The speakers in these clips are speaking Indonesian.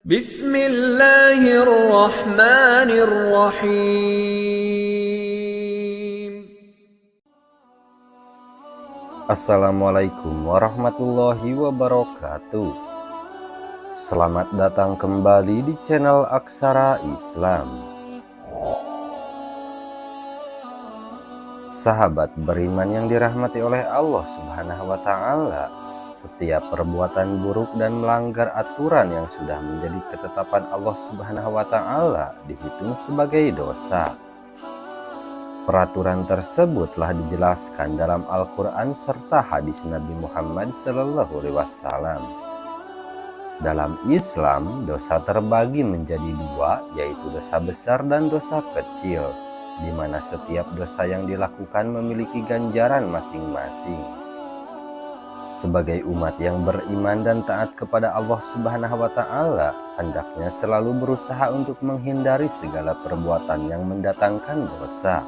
Bismillahirrahmanirrahim. Assalamualaikum warahmatullahi wabarakatuh. Selamat datang kembali di channel Aksara Islam. Sahabat beriman yang dirahmati oleh Allah Subhanahu wa Ta'ala, setiap perbuatan buruk dan melanggar aturan yang sudah menjadi ketetapan Allah Subhanahu wa Ta'ala dihitung sebagai dosa. Peraturan tersebut telah dijelaskan dalam Al-Quran serta hadis Nabi Muhammad SAW. Dalam Islam, dosa terbagi menjadi dua, yaitu dosa besar dan dosa kecil, di mana setiap dosa yang dilakukan memiliki ganjaran masing-masing. Sebagai umat yang beriman dan taat kepada Allah Subhanahu wa Ta'ala, hendaknya selalu berusaha untuk menghindari segala perbuatan yang mendatangkan dosa.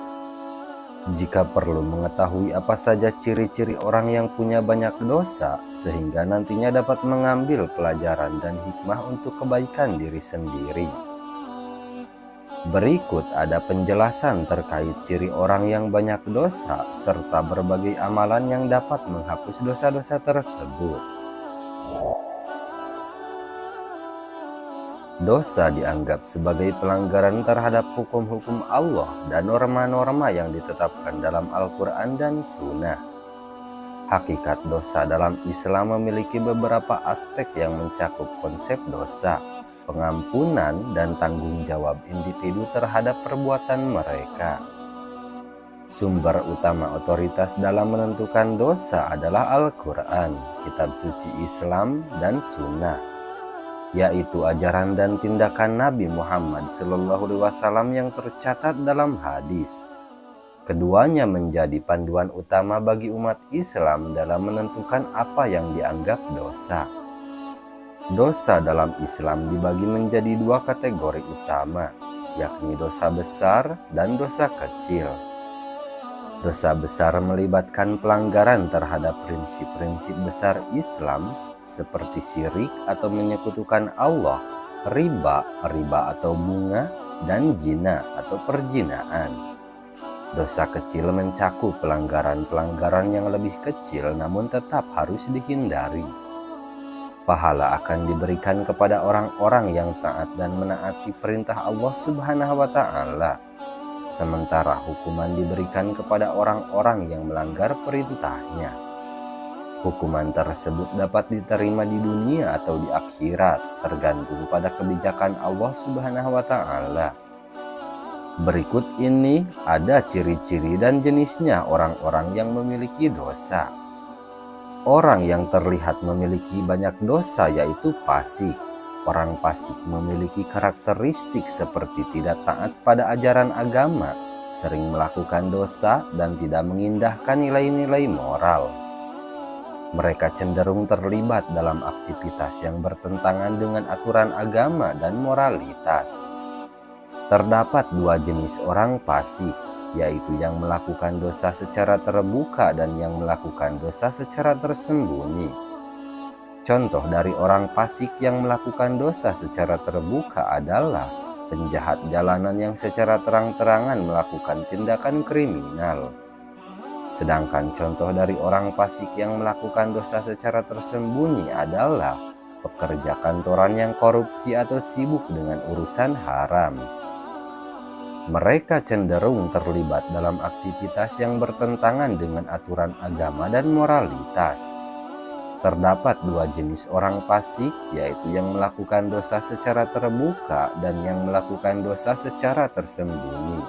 Jika perlu mengetahui apa saja ciri-ciri orang yang punya banyak dosa, sehingga nantinya dapat mengambil pelajaran dan hikmah untuk kebaikan diri sendiri. Berikut ada penjelasan terkait ciri orang yang banyak dosa, serta berbagai amalan yang dapat menghapus dosa-dosa tersebut. Dosa dianggap sebagai pelanggaran terhadap hukum-hukum Allah dan norma-norma yang ditetapkan dalam Al-Quran dan Sunnah. Hakikat dosa dalam Islam memiliki beberapa aspek yang mencakup konsep dosa, pengampunan, dan tanggung jawab individu terhadap perbuatan mereka. Sumber utama otoritas dalam menentukan dosa adalah Al-Quran, kitab suci Islam, dan Sunnah, yaitu ajaran dan tindakan Nabi Muhammad SAW yang tercatat dalam hadis. Keduanya menjadi panduan utama bagi umat Islam dalam menentukan apa yang dianggap dosa. Dosa dalam Islam dibagi menjadi dua kategori utama, yakni dosa besar dan dosa kecil. Dosa besar melibatkan pelanggaran terhadap prinsip-prinsip besar Islam, seperti syirik atau menyekutukan Allah, riba atau bunga, dan zina atau perzinaan. Dosa kecil mencakup pelanggaran-pelanggaran yang lebih kecil namun tetap harus dihindari. Pahala akan diberikan kepada orang-orang yang taat dan menaati perintah Allah Subhanahu wa Ta'ala, sementara hukuman diberikan kepada orang-orang yang melanggar perintahnya. Hukuman tersebut dapat diterima di dunia atau di akhirat, tergantung pada kebijakan Allah Subhanahu wa Ta'ala. Berikut ini ada ciri-ciri dan jenisnya orang-orang yang memiliki dosa. Orang yang terlihat memiliki banyak dosa yaitu fasik. Orang fasik memiliki karakteristik seperti tidak taat pada ajaran agama, sering melakukan dosa, dan tidak mengindahkan nilai-nilai moral. Mereka cenderung terlibat dalam aktivitas yang bertentangan dengan aturan agama dan moralitas. Terdapat dua jenis orang fasik, yaitu yang melakukan dosa secara terbuka dan yang melakukan dosa secara tersembunyi. Contoh dari orang fasik yang melakukan dosa secara terbuka adalah penjahat jalanan yang secara terang-terangan melakukan tindakan kriminal. Sedangkan contoh dari orang fasik yang melakukan dosa secara tersembunyi adalah pekerja kantoran yang korupsi atau sibuk dengan urusan haram. Mereka cenderung terlibat dalam aktivitas yang bertentangan dengan aturan agama dan moralitas. Terdapat dua jenis orang fasik, yaitu yang melakukan dosa secara terbuka dan yang melakukan dosa secara tersembunyi.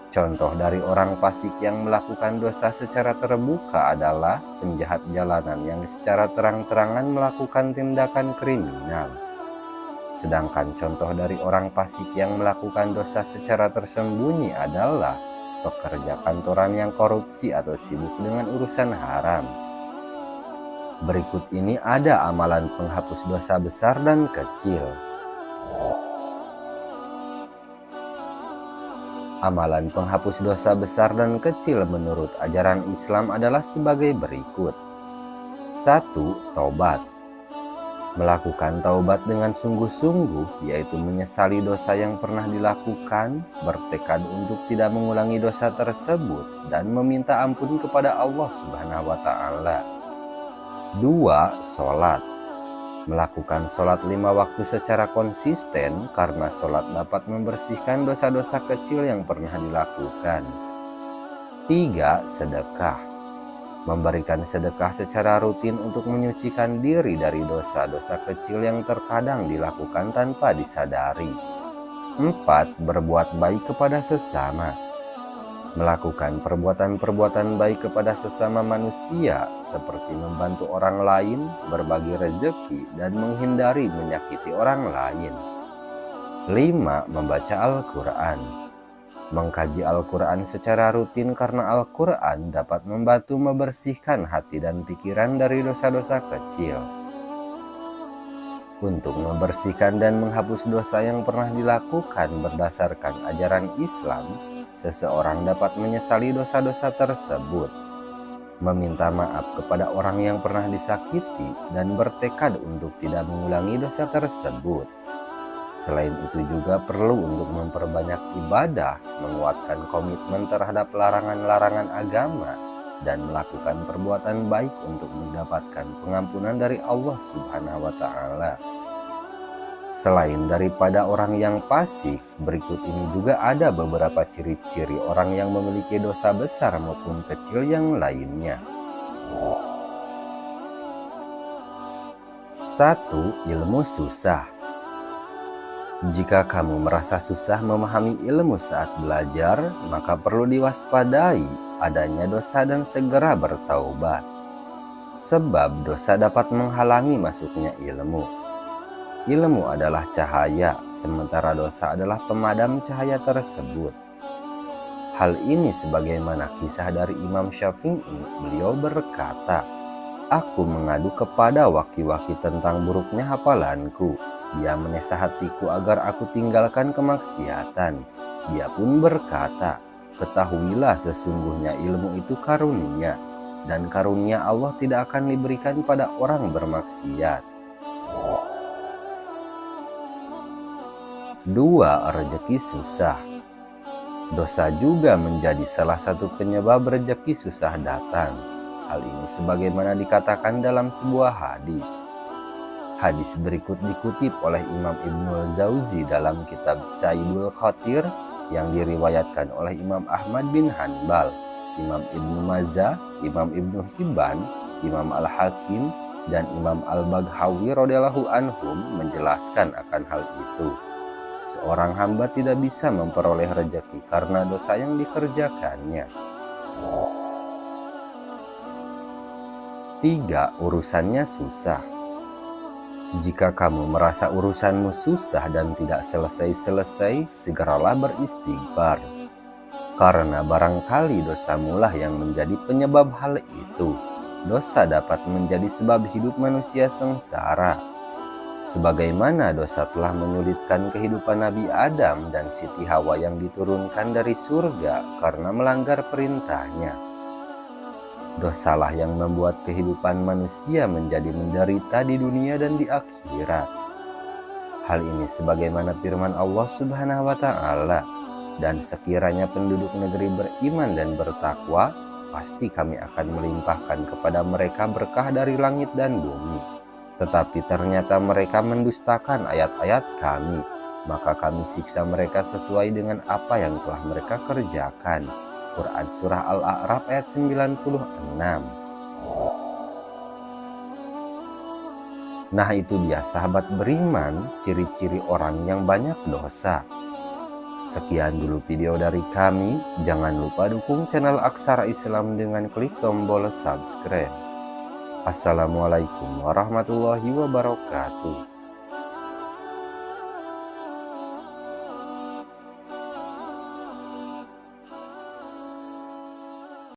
Contoh dari orang fasik yang melakukan dosa secara terbuka adalah penjahat jalanan yang secara terang-terangan melakukan tindakan kriminal. Sedangkan contoh dari orang fasik yang melakukan dosa secara tersembunyi adalah pekerja kantoran yang korupsi atau sibuk dengan urusan haram. Berikut ini ada amalan penghapus dosa besar dan kecil. Amalan penghapus dosa besar dan kecil menurut ajaran Islam adalah sebagai berikut. 1. Taubat. Melakukan taubat dengan sungguh-sungguh, yaitu menyesali dosa yang pernah dilakukan, bertekad untuk tidak mengulangi dosa tersebut, dan meminta ampun kepada Allah Subhanahu wa Ta'ala. 2. Sholat. Melakukan sholat 5 waktu secara konsisten, karena sholat dapat membersihkan dosa-dosa kecil yang pernah dilakukan. 3. Sedekah. Memberikan sedekah secara rutin untuk menyucikan diri dari dosa-dosa kecil yang terkadang dilakukan tanpa disadari. 4. Berbuat baik kepada sesama. Melakukan perbuatan-perbuatan baik kepada sesama manusia seperti membantu orang lain, berbagi rezeki, dan menghindari menyakiti orang lain. 5. Membaca Al-Quran. Mengkaji Al-Quran secara rutin karena Al-Quran dapat membantu membersihkan hati dan pikiran dari dosa-dosa kecil. Untuk membersihkan dan menghapus dosa yang pernah dilakukan berdasarkan ajaran Islam, seseorang dapat menyesali dosa-dosa tersebut, meminta maaf kepada orang yang pernah disakiti, dan bertekad untuk tidak mengulangi dosa tersebut. Selain itu juga perlu untuk memperbanyak ibadah, menguatkan komitmen terhadap larangan-larangan agama, dan melakukan perbuatan baik untuk mendapatkan pengampunan dari Allah Subhanahu wa Ta'ala. Selain daripada orang yang fasik, berikut ini juga ada beberapa ciri-ciri orang yang memiliki dosa besar maupun kecil yang lainnya. 1. Ilmu susah. Jika kamu merasa susah memahami ilmu saat belajar, maka perlu diwaspadai adanya dosa dan segera bertaubat. Sebab dosa dapat menghalangi masuknya ilmu. Ilmu adalah cahaya, sementara dosa adalah pemadam cahaya tersebut. Hal ini sebagaimana kisah dari Imam Syafi'i, beliau berkata, "Aku mengadu kepada waki-waki tentang buruknya hafalanku. Dia menasihatiku agar aku tinggalkan kemaksiatan. Dia pun berkata, ketahuilah sesungguhnya ilmu itu karunia, dan karunia Allah tidak akan diberikan pada orang bermaksiat." 2. Rezeki susah. Dosa juga menjadi salah satu penyebab rezeki susah datang. Hal ini sebagaimana dikatakan dalam sebuah hadis. Hadis berikut dikutip oleh Imam Ibnul Jauzi dalam kitab Saidul Khatir yang diriwayatkan oleh Imam Ahmad bin Hanbal, Imam Ibnu Majah, Imam Ibnu Hibban, Imam Al-Hakim, dan Imam Al-Baghawi radhiyallahu anhum menjelaskan akan hal itu. Seorang hamba tidak bisa memperoleh rezeki karena dosa yang dikerjakannya. 3. Urusannya susah. Jika kamu merasa urusanmu susah dan tidak selesai-selesai, segeralah beristighfar. Karena barangkali dosamulah yang menjadi penyebab hal itu. Dosa dapat menjadi sebab hidup manusia sengsara. Sebagaimana dosa telah menyulitkan kehidupan Nabi Adam dan Siti Hawa yang diturunkan dari surga karena melanggar perintahnya. Dosalah yang membuat kehidupan manusia menjadi menderita di dunia dan di akhirat. Hal ini sebagaimana firman Allah Subhanahu wa Ta'ala, "Dan sekiranya penduduk negeri beriman dan bertakwa, pasti kami akan melimpahkan kepada mereka berkah dari langit dan bumi. Tetapi ternyata mereka mendustakan ayat-ayat kami, maka kami siksa mereka sesuai dengan apa yang telah mereka kerjakan." Quran Surah Al-A'raf ayat 96. Nah, itu dia sahabat beriman, ciri-ciri orang yang banyak dosa. Sekian dulu video dari kami. Jangan lupa dukung channel Aksara Islam dengan klik tombol subscribe. Assalamualaikum warahmatullahi wabarakatuh.